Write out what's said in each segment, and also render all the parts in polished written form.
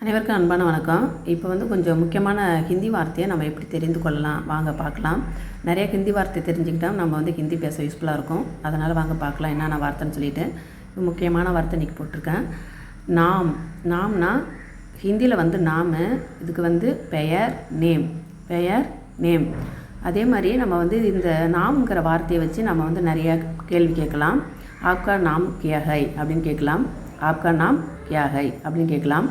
அனைவருக்கும் அன்பான வணக்கம். இப்போ கொஞ்சம் முக்கியமான ஹிந்தி வார்த்தையை நம்ம எப்படி தெரிந்து கொள்ளலாம் வாங்க பார்க்கலாம். நிறைய ஹிந்தி வார்த்தை தெரிஞ்சுக்கிட்டால் நம்ம ஹிந்தி பேச யூஸ்ஃபுல்லாக இருக்கும். அதனால் வாங்க பார்க்கலாம் என்னென்ன வார்த்தைன்னு சொல்லிவிட்டு. முக்கியமான வார்த்தை இன்றைக்கி போட்டிருக்கேன். நாம். நாம்னா ஹிந்தியில் நாம், இதுக்கு பெயர், நேம். பெயர், நேம். அதே மாதிரி நம்ம இந்த நாம்ங்கிற வார்த்தையை வச்சு நம்ம நிறைய கேள்வி கேட்கலாம். ஆப்கா நாம் கியா ஹை அப்படின்னு கேட்கலாம். ஆப்கா நாம் கியா ஹை அப்படின்னு கேட்கலாம்.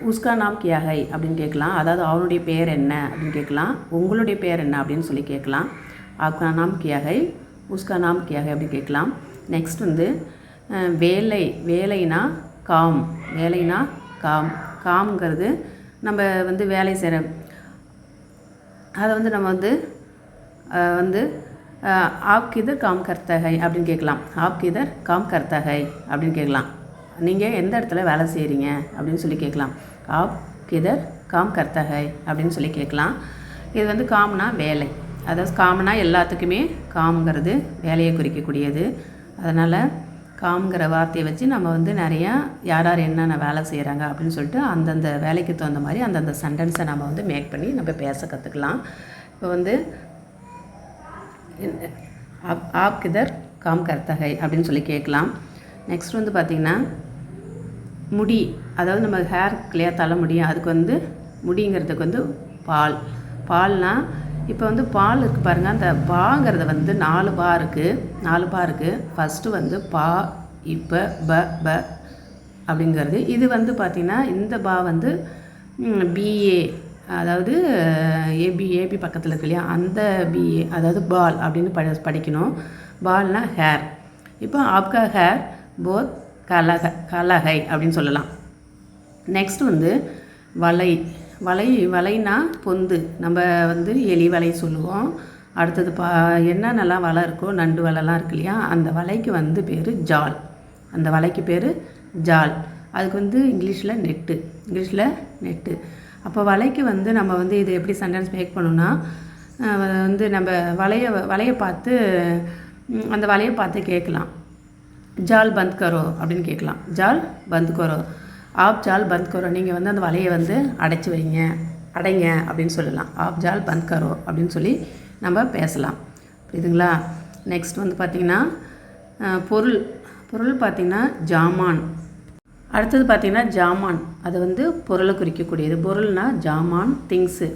உஸ்கா நாம் கியா ஹை அப்படின்னு கேட்கலாம். அதாவது அவனுடைய பேர் என்ன அப்படின்னு கேட்கலாம். உங்களுடைய பேர் என்ன அப்படின்னு சொல்லி கேட்கலாம். ஆப்கா நாம் கியா ஹை, உஸ்கா நாம் கியா ஹை அப்படின்னு கேட்கலாம். நெக்ஸ்ட் வேலை. வேலைனா காம். வேலைனா காம். காம்ங்கிறது நம்ம வேலை செய்கிற அதை நம்ம ஆப் கிதர் காம் கர்த்தா ஹை அப்படின்னு கேட்கலாம். ஆப் கிதர் காம் கர்த்தா ஹை அப்படின்னு கேட்கலாம். நீங்கள் எந்த இடத்துல வேலை செய்கிறீங்க அப்படின்னு சொல்லி கேட்கலாம். ஆப் கிதர் காம் கர்த்தா ஹை அப்படின்னு சொல்லி கேட்கலாம். இது காம்னா வேலை. அதாவது காம்னா எல்லாத்துக்குமே காம்ங்கிறது வேலையை குறிக்கக்கூடியது. அதனால் காம்ங்கிற வார்த்தையை வச்சு நம்ம நிறையா யார் என்னென்ன வேலை செய்கிறாங்க அப்படின்னு சொல்லிட்டு அந்தந்த வேலைக்கு தகுந்த மாதிரி அந்தந்த சென்டென்ஸை நம்ம மேக் பண்ணி நம்ம பேச கற்றுக்கலாம். இப்போ ஆப் கிதர் காம் கர்த்தா ஹை அப்படின்னு சொல்லி கேட்கலாம். நெக்ஸ்ட் பார்த்திங்கன்னா முடி. அதாவது நம்ம ஹேர் இல்லையா, தலை முடியும், அதுக்கு முடிங்கிறதுக்கு பால். பால்னால் இப்போ பால் இருக்குது பாருங்கள். அந்த பாங்கிறத 4 பா இருக்குது. 4 பா இருக்குது. ஃபஸ்ட்டு பா, இப்போ, ப அப்படிங்கிறது. இது பார்த்திங்கன்னா இந்த பா பிஏ, அதாவது ஏபி பக்கத்தில் இருக்கு இல்லையா, அந்த பிஏ, அதாவது பால் அப்படின்னு படிக்கணும். பால்னா ஹேர். இப்போ ஆப்கா ஹேர் போத் கலகை அப்படின்னு சொல்லலாம். நெக்ஸ்ட் வலை. வலைனா பொந்து. நம்ம எலி வலை சொல்லுவோம். அடுத்தது என்னென்னலாம் வலை இருக்கோ, நண்டு வலைலாம் இருக்கு இல்லையா, அந்த வலைக்கு பேர் ஜால். அந்த வலைக்கு பேர் ஜால். அதுக்கு இங்கிலீஷில் நெட்டு. இங்கிலீஷில் நெட்டு. அப்போ வலைக்கு நம்ம இது எப்படி சென்டென்ஸ் மேக் பண்ணணும்னா, நம்ம வலையை பார்த்து அந்த வலையை பார்த்து கேட்கலாம். ஜால் பந்த் கரோ அப்படின்னு கேட்கலாம். ஜால் பந்த் கரோ. ஆப் ஜால் பந்த் கரோ. நீங்கள் அந்த வலையை அடைச்சி வைங்க, அடைங்க அப்படின்னு சொல்லலாம். ஆப் ஜால் பந்த் கரோ அப்படின்னு சொல்லி நம்ம பேசலாம். புரியுதுங்களா? நெக்ஸ்ட் பார்த்திங்கன்னா பொருள். பொருள் பார்த்திங்கன்னா ஜாமான். அடுத்தது பார்த்திங்கன்னா ஜாமான். அது பொருளை குறிக்கக்கூடியது. பொருள்னால் ஜாமான், திங்ஸு.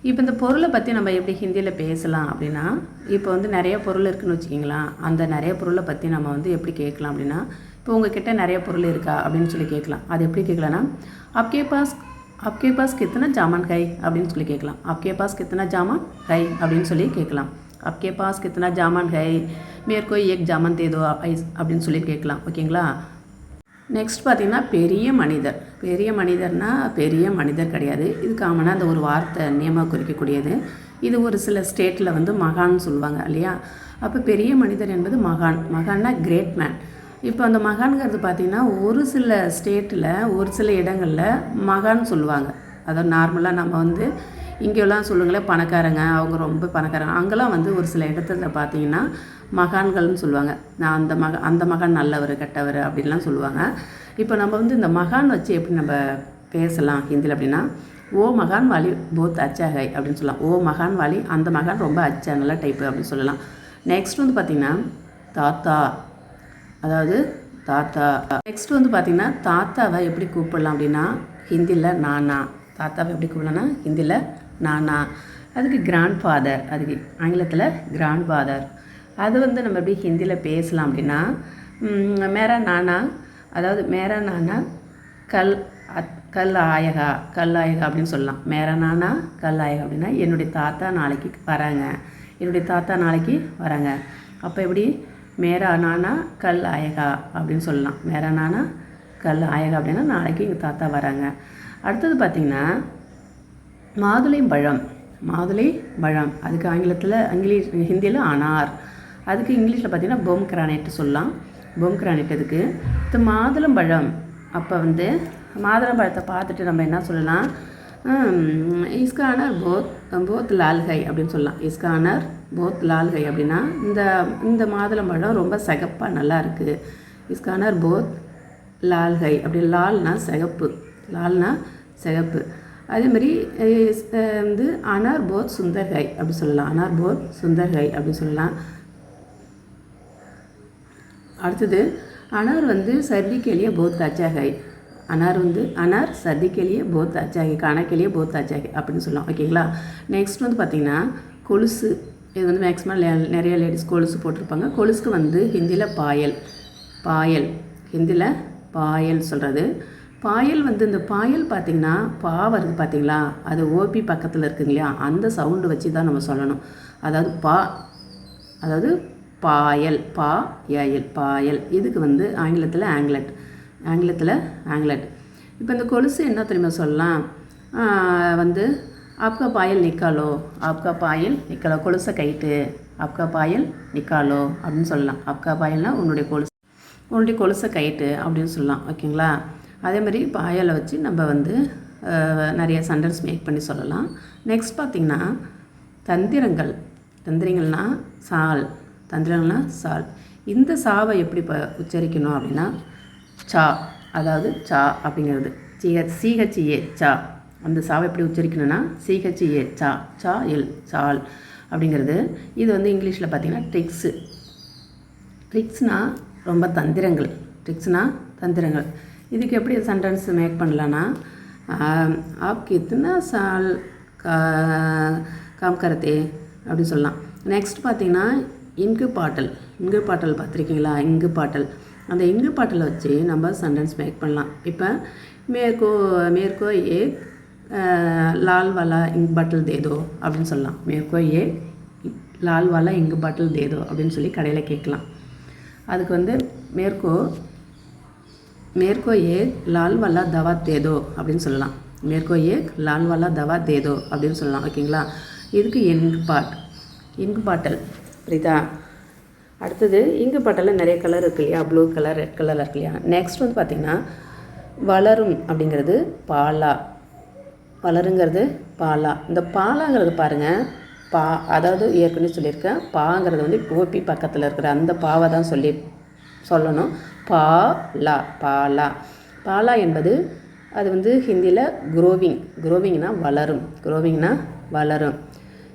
இப்போ இந்த பொருளை பற்றி நம்ம எப்படி ஹிந்தியில் பேசலாம் அப்படின்னா, இப்போ நிறைய பொருள் இருக்குதுன்னு வச்சுக்கிங்களேன். அந்த நிறைய பொருளை பற்றி நம்ம எப்படி கேட்கலாம் அப்படின்னா, இப்போ உங்ககிட்ட நிறைய பொருள் இருக்கா அப்படின்னு சொல்லி கேட்கலாம். அது எப்படி கேட்கலான்னா, आपके पास कितना जामान है அப்படின்னு சொல்லி கேட்கலாம். आपके पास कितना जामान है அப்படின்னு சொல்லி கேட்கலாம். आपके पास कितना जामान है, मेरे को एक जामान दे दो அப்படின்னு சொல்லி கேட்கலாம். ஓகேங்களா? நெக்ஸ்ட் பார்த்திங்கன்னா பெரிய மனிதர். பெரிய மனிதர்னால் பெரிய மனிதர் கிடையாது. இது காமனாக அந்த ஒரு வார்த்தை நேமாக குறிக்கக்கூடியது. இது ஒரு சில ஸ்டேட்டில் மகான்னு சொல்லுவாங்க இல்லையா. அப்போ பெரிய மனிதர் என்பது மகான். மகான்னா கிரேட் மேன். இப்போ அந்த மகான்கிறது பார்த்திங்கன்னா ஒரு சில ஸ்டேட்டில் ஒரு சில இடங்களில் மகான்னு சொல்லுவாங்க. அதாவது நார்மலாக நம்ம இங்கெல்லாம் சொல்லுங்களேன் பணக்காரங்க, அவங்க ரொம்ப பணக்காரங்க. அங்கெல்லாம் ஒரு சில இடத்துல பார்த்திங்கன்னா மகான்கள்னு சொல்லுவாங்க. நான் அந்த மகான் நல்லவர் கெட்டவர் அப்படின்லாம் சொல்லுவாங்க. இப்போ நம்ம இந்த மகான் வச்சு எப்படி நம்ம பேசலாம் ஹிந்தியில் அப்படின்னா, ஓ மகான் வாலி போத் அச்சா ஹை அப்படின்னு சொல்லலாம். ஓ மகான் வாலி, அந்த மகான் ரொம்ப அச்சா நல்ல டைப்பு அப்படின்னு சொல்லலாம். நெக்ஸ்ட் பார்த்திங்கன்னா தாத்தா. அதாவது தாத்தா. நெக்ஸ்ட் பார்த்திங்கன்னா தாத்தாவை எப்படி கூப்பிடலாம் அப்படின்னா ஹிந்தியில் நானா. தாத்தாவை எப்படி கூப்பிடலாம்னா ஹிந்தியில் நானா. அதுக்கு கிராண்ட் ஃபாதர். அதுக்கு ஆங்கிலத்தில் கிராண்ட் ஃபாதர். அது நம்ம எப்படி ஹிந்தியில் பேசலாம் அப்படின்னா, மேரா நானா. அதாவது மேரா நானா கல் ஆயகா. கல் ஆயகா அப்படின்னு சொல்லலாம். மேரா நானா கல் ஆயகா அப்படின்னா என்னுடைய தாத்தா நாளைக்கு வராங்க. என்னுடைய தாத்தா நாளைக்கு வராங்க. அப்போ எப்படி மேரா நானா கல் ஆயகா அப்படின்னு சொல்லலாம். மேரா நானா கல் ஆயகா அப்படின்னா நாளைக்கு எங்கள் தாத்தா வராங்க. அடுத்தது பார்த்திங்கன்னா மாதுளை பழம். மாதுளை பழம். அதுக்கு ஹிந்தியில் அனார். அதுக்கு இங்கிலீஷில் பார்த்திங்கன்னா பொம்கிரானேட் சொல்லலாம். பொம்கிரானேட். அதுக்கு இது மாதுளம்பழம். அப்போ மாதுளம்பழத்தை பார்த்துட்டு நம்ம என்ன சொல்லலாம், இஸ்கா அனர் போத் லால் ஹை அப்படின்னு சொல்லலாம். இஸ்கா அனர் போத் லால் ஹை அப்படின்னா இந்த மாதுளம்பழம் ரொம்ப சிகப்பாக நல்லா இருக்குது. இஸ்கா அனர் போத் லால் ஹை. அப்படி லால்னா சிகப்பு. லால்னா சிகப்பு. அதேமாதிரி வந்து அனார் போத் சுந்தர் ஹை அப்படி சொல்லலாம். அனார் போத் சுந்தர் ஹை அப்படி சொல்லலாம். அடுத்தது अनार வந்து सर्दी के लिए बहुत अच्छा है. अनार வந்து अनार सर्दी के लिए बहुत अच्छा है, खाने के लिए बहुत अच्छा है அப்படின்னு சொல்லலாம். ஓகேங்களா. நெக்ஸ்ட் வந்து பார்த்திங்கன்னா கொலுசு. இது வந்து மேக்ஸிமம் நிறைய லேடிஸ் கொலுசு போட்டிருப்பாங்க. கொலுசுக்கு வந்து ஹிந்தியில் பாயல். பாயல் ஹிந்தியில் பாயல் சொல்கிறது. பாயல் வந்து இந்த பாயல் பார்த்திங்கன்னா பா வருது பார்த்திங்களா, அது ஓபி பக்கத்தில் இருக்குங்க இல்லையா, அந்த சவுண்டு வச்சு தான் நம்ம சொல்லணும். அதாவது பாயல், பாயல், பாயல். இதுக்கு வந்து ஆங்கிலத்தில் ஆங்கிலெட். இப்போ இந்த கொலுசு என்ன தெரியுமா சொல்லலாம், வந்து ஆப்கா பாயல் நிக்காலோ, ஆப்கா பாயல் நிக்காலோ, கொலுசை கைட்டு, ஆப்கா பாயல் நிக்காலோ அப்படின்னு சொல்லலாம். ஆப்கா பாயல்னால் உன்னுடைய கொலுசை கைட்டு அப்படின்னு சொல்லலாம். ஓகேங்களா. அதேமாதிரி பாயலை வச்சு நம்ம வந்து நிறைய சென்டென்ஸ் மேக் பண்ணி சொல்லலாம். நெக்ஸ்ட் பார்த்திங்கன்னா தந்திரங்கள்னால் சால். இந்த சாவை எப்படி உச்சரிக்கணும் அப்படின்னா சா, அதாவது சா அப்படிங்கிறது சிஹெச்ஏ சா. அந்த சாவை எப்படி உச்சரிக்கணும்னா சிஹெச்ஏ சா, சா எல், சால் அப்படிங்கிறது. இது வந்து இங்கிலீஷில் பார்த்திங்கன்னா ட்ரிக்ஸ்னால் ரொம்ப தந்திரங்கள். இதுக்கு எப்படி சென்டென்ஸ் மேக் பண்ணலான்னா ஆப் கித்னா சால் காம் கரத்தே அப்படி சொல்லலாம். நெக்ஸ்ட் பார்த்திங்கன்னா இங்கு பாட்டல் பார்த்துருக்கீங்களா, இங்கு பாட்டல். அந்த இங்கு பாட்டலை வச்சு நம்ம சென்டென்ஸ் மேக் பண்ணலாம். இப்போ மேற்கோ ஏ லால் வாலா இங்கு பாட்டில் தேதோ அப்படின்னு சொல்லலாம். மேற்கோ ஏ லால் வாலா இங்கு பாட்டில் தேதோ அப்படின்னு சொல்லி கடையில் கேட்கலாம். அதுக்கு வந்து மேற்கோ ஏ லால் வாலா தவா தேதோ அப்படின்னு சொல்லலாம். மேற்கோ ஏ லால் வாலா தவா தேதோ அப்படின்னு சொல்லலாம். ஓகேங்களா. இதுக்கு இங்கு பாட்டல் புரியுதா. அடுத்தது இங்கு பாட்டலில் நிறைய கலர் இருக்கு இல்லையா, ப்ளூ கலர், ரெட் கலர் இருக்கு இல்லையா. நெக்ஸ்ட் வந்து பார்த்திங்கன்னா வளரும் அப்படிங்கிறது பாலா. இந்த பாலாங்கிறது பாருங்கள், அதாவது ஏற்கனவே சொல்லியிருக்கேன், பாங்கிறது வந்து ஓபி பக்கத்தில் இருக்கிற அந்த பாவை தான் சொல்லணும். பாலா என்பது அது வந்து ஹிந்தியில் குரோவிங்னா வளரும்.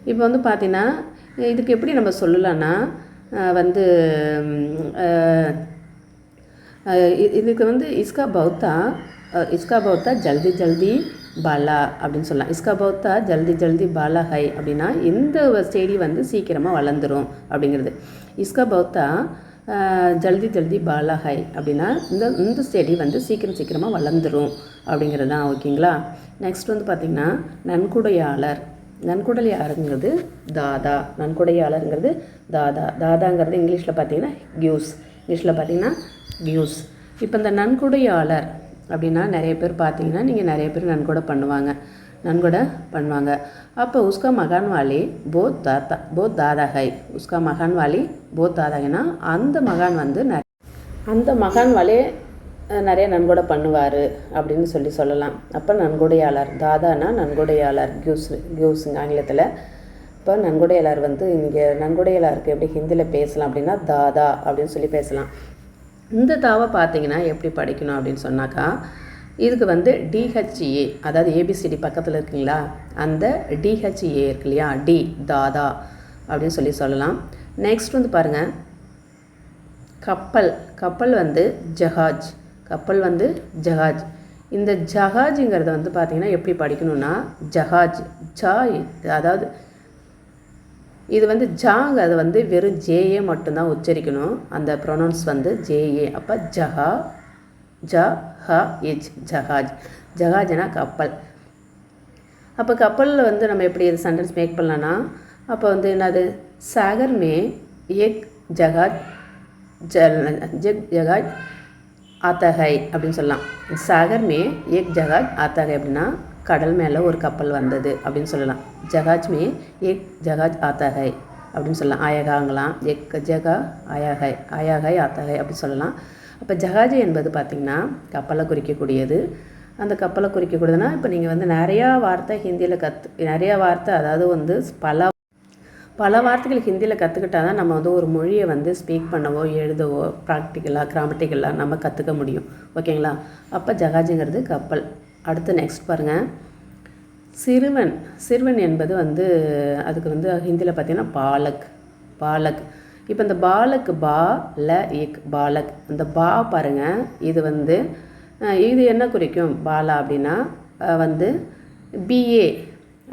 இப்போ வந்து பார்த்திங்கன்னா இதுக்கு எப்படி நம்ம சொல்லலான்னா வந்து இதுக்கு வந்து இஸ்கா பௌத்தா ஜல்தி பாலா அப்படின்னு சொல்லலாம். இஸ்கா பௌத்தா ஜல்தி பாலா ஹை அப்படின்னா இந்த செடி வந்து சீக்கிரமாக வளர்ந்துடும் அப்படிங்கிறது. இஸ்கா பௌத்தா ஜல்தி பாலா ஹை அப்படின்னா இந்த செடி வந்து சீக்கிரமாக வளர்ந்துடும் அப்படிங்கிறது தான். ஓகேங்களா. நெக்ஸ்ட் வந்து பார்த்திங்கன்னா நன்கொடையாளருங்கிறது தாதாங்கிறது இங்கிலீஷில் பார்த்தீங்கன்னா கியூஸ். இப்போ இந்த நன்கொடையாளர் அப்படின்னா நிறைய பேர் பார்த்தீங்கன்னா நீங்கள் நிறைய பேர் நன்கொடை பண்ணுவாங்க. அப்போ உஸ்கா மகான் வாலி போத் தாதா ஹை. உஸ்கா மகான் வாலி போத் தாதாங்கன்னா அந்த மகான் வாலே நிறைய நன்கொடை பண்ணுவார் அப்படின்னு சொல்லலாம். அப்போ நன்கொடையாளர், தாதானா நன்கொடையாளர், கியூஸுங்க ஆங்கிலத்தில். இப்போ நன்கொடையாளர் வந்து இங்கே நன்கொடையாளருக்கு எப்படி ஹிந்தியில் பேசலாம் அப்படின்னா தாதா அப்படின்னு சொல்லி பேசலாம். இந்த தாவை பார்த்தீங்கன்னா எப்படி படிக்கணும் அப்படின்னு சொன்னாக்கா இதுக்கு வந்து டிஹெச்ஏ, அதாவது ஏபிசிடி பக்கத்தில் இருக்குங்களா, அந்த டிஹெச்ஏ இருக்கு இல்லையா, தாதா அப்படின்னு சொல்லலாம். நெக்ஸ்ட் வந்து பாருங்கள் கப்பல் வந்து ஜஹாஜ். இந்த ஜஹாஜுங்கிறத வந்து பார்த்திங்கன்னா எப்படி படிக்கணும்னா ஜஹாஜ் அதாவது இது வந்து ஜாங்கிறது வந்து வெறும் ஜேஏ மட்டும்தான் உச்சரிக்கணும். அந்த ப்ரொனவுன்ஸ் வந்து ஜேஏ. அப்போ ஜஹாஜ்னா கப்பல். அப்போ கப்பலில் வந்து நம்ம எப்படி இது சென்டென்ஸ் மேக் பண்ணலான்னா அப்போ வந்து என்னது சாகர் மே ஏக் ஜஹாஜ் ஆத்தா ஹை அப்படின்னு சொல்லலாம். சாகர் மே ஏக் ஜஹாஜ் ஆத்தா ஹை அப்படின்னா கடல் மேலே ஒரு கப்பல் வந்தது அப்படின்னு சொல்லலாம். ஜஹாஜ் மே ஏக் ஜஹாஜ் ஆத்தா ஹை அப்படின்னு சொல்லலாம். ஆயகாங்கலாம் ஏக் ஜகா ஆயாகை ஆத்தா ஹை அப்படின்னு சொல்லலாம். அப்போ ஜஹாஜ் என்பது பார்த்திங்கன்னா கப்பலை குறிக்கக்கூடியது. அந்த கப்பலை குறிக்கக்கூடியதுன்னா இப்போ நீங்கள் வந்து நிறையா வார்த்தை ஹிந்தியில் அதாவது வந்து பல வார்த்தைகள் ஹிந்தியில் கற்றுக்கிட்டா தான் நம்ம வந்து ஒரு மொழியை வந்து ஸ்பீக் பண்ணவோ எழுதவோ கிராமட்டிக்கலாக நம்ம கற்றுக்க முடியும். ஓகேங்களா. அப்போ ஜஹாஜுங்கிறது கப்பல். அடுத்து நெக்ஸ்ட் பாருங்கள், சிறுவன். சிறுவன் என்பது வந்து அதுக்கு வந்து ஹிந்தியில் பார்த்திங்கன்னா பாலக். பாலக். இப்போ இந்த பாலக் பா ல இக் பாலக், இந்த பா பாருங்கள், இது வந்து இது என்ன குறிக்கும்? பாலா அப்படின்னா வந்து பிஏ,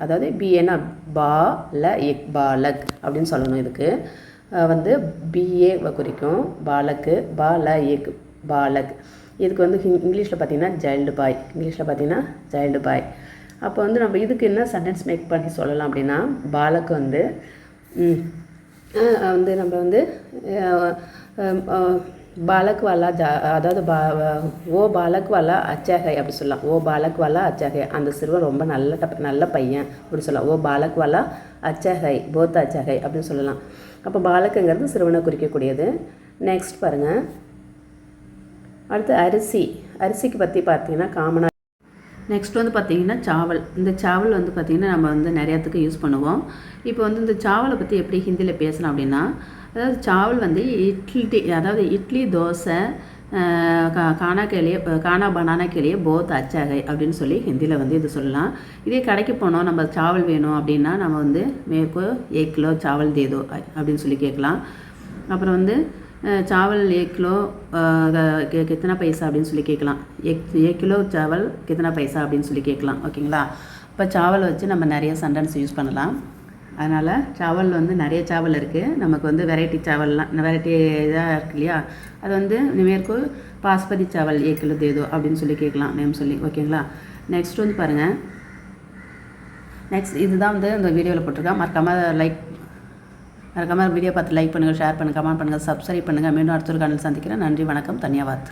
அதாவது பிஏனா பா ல இக் பாலக் அப்படின்னு சொல்லணும். இதுக்கு வந்து பிஏ குறிக்கும் பாலக்கு, பா ல இக் பாலக். இதுக்கு வந்து இங்கிலீஷில் பார்த்திங்கன்னா சைல்டு பாய். இங்கிலீஷில் பார்த்திங்கன்னா சைல்டு பாய். அப்போ வந்து நம்ம இதுக்கு என்ன சென்டென்ஸ் மேக் பண்ணி சொல்லலாம் அப்படின்னா, பாலக்கு வந்து வந்து நம்ம வந்து பாலக் வாலா அதாவது ஓ பாலக் வாலா அச்சாகை அப்படி சொல்லலாம். ஓ பாலக் வாலா அச்சாகை, அந்த சிறுவன் ரொம்ப நல்ல பையன் அப்படி சொல்லலாம். ஓ பாலக் வாலா அச்சாகை, போத் அச்சாகை அப்படின்னு சொல்லலாம். அப்போ பாலக்குங்கிறது சிறுவனை குறிக்கக்கூடியது. நெக்ஸ்ட் பாருங்கள், அடுத்து அரிசி. அரிசிக்கு பற்றி பார்த்தீங்கன்னா காமனாக. நெக்ஸ்ட் வந்து பார்த்திங்கன்னா சாவல். இந்த சாவல் வந்து பார்த்திங்கன்னா நம்ம வந்து நிறையாத்துக்கு யூஸ் பண்ணுவோம். இப்போ வந்து இந்த சாவலை பற்றி எப்படி ஹிந்தியில் பேசலாம் அப்படின்னா, அதாவது சாவல் வந்து இட்லி, அதாவது இட்லி, தோசை, கானா பனானா கேலியே போத் அச்சாகை அப்படின்னு சொல்லி ஹிந்தியில் வந்து இது சொல்லலாம். இதே கடைக்கு போனோம், நம்ம சாவல் வேணும் அப்படின்னா நம்ம வந்து மேற்கோ 1 கிலோ சாவல் தேதோ அப்படின்னு சொல்லி கேட்கலாம். அப்புறம் வந்து चावल 1 किलो कितना पैसा அப்படின்னு சொல்லி கேட்கலாம். 1 கிலோ சாவல் கித்தனா பைசா அப்படின்னு சொல்லி கேட்கலாம். ஓகேங்களா? இப்போ சாவல் வச்சு நம்ம நிறைய சென்டென்ஸ் யூஸ் பண்ணலாம். அதனால் சாவல் வந்து நிறைய சாவல் இருக்குது. நமக்கு வந்து வெரைட்டி சாவல்லாம் வெரைட்டி இதாக இருக்கு இல்லையா, அது வந்து மேற்கோ பாஸ்மதி சாவல் 1 கிலோ தேதோ அப்படின்னு சொல்லி கேட்கலாம் நேம் சொல்லி. ஓகேங்களா? நெக்ஸ்ட் வந்து பாருங்கள், நெக்ஸ்ட் இதுதான் வந்து இந்த வீடியோவில் போட்டிருக்கேன். மறக்காமல் வீடியோ பார்த்து லைக் பண்ணுங்கள், ஷேர் பண்ணுங்கள், கமெண்ட் பண்ணுங்கள், சப்ஸ்கிரைப் பண்ணுங்கள். மீண்டும் அடுத்த ஒரு காணொலியில் சந்திக்கிறேன். நன்றி, வணக்கம், தன்யவாத்.